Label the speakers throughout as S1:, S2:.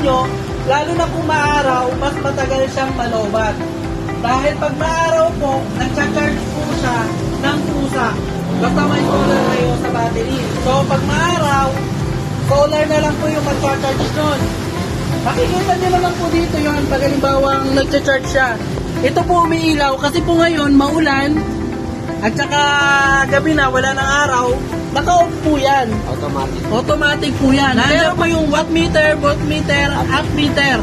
S1: nyo, lalo na kung maaraw, mas matagal siyang malobat. Dahil pag maaraw po, nagcha-charge po siya ng pusa. Basta may solar kayo sa battery. So pag maaraw, solar na lang po yung magcha-charge nun. Makikita nyo naman po dito yun pag halimbawang nagcha-charge siya. Ito po umiilaw kasi po ngayon maulan at saka gabi na wala ng araw. Naka-off po yan.
S2: Automatic.
S1: Automatic po yan. Nandiyan po yung watt meter, voltmeter, amp meter.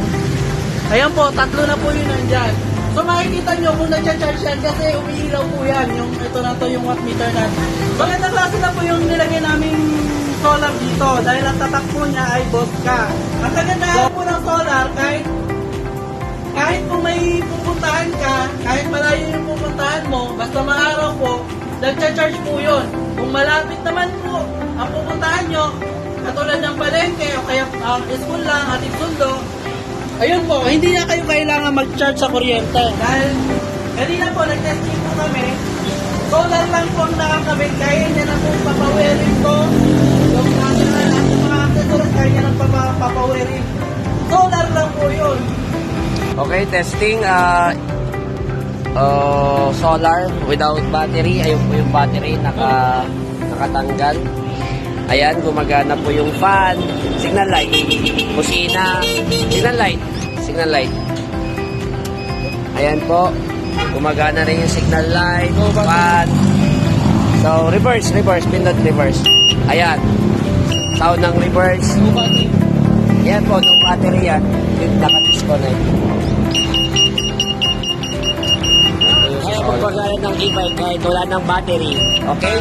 S1: Ayan po, tatlo na po yun nandyan. So makikita nyo kung nagcha-charge yan kasi umiilaw po yan. Ito na to yung watt meter natin. Magandang klase na po yung nilagay naming solar dito dahil ang tatak po niya ay Bosca. Ang kagandahan po ng solar, kahit kung may pupuntahan ka, kahit malayo yung pupuntahan mo, basta maaraw po, nagcha-charge po yun. Kung malapit naman po ang pupuntahan nyo, katulad ng palengke o kaya school lang, ating sundo, ayun po, hindi na kayo kailangan mag-charge sa kuryente. Dahil kanina po, nag-testing po kami, solar lang po ang nakakabit, kaya niya na po papawirin ko, yung mga accessories, kaya niya na papawirin. Solar lang po yun.
S2: Okay, testing. Solar without battery. Ayun po yung battery nakatanggal. Ayan, gumagana po yung fan, signal light, kusina, signal light. Ayan po, gumagana rin yung signal light, fan. So, reverse, pindot reverse. Ayan, sound ng reverse. Ayan po, no battery yan, yung naka-disconnect. Kaya pagpagana ng e-bike kahit wala ng battery, okay?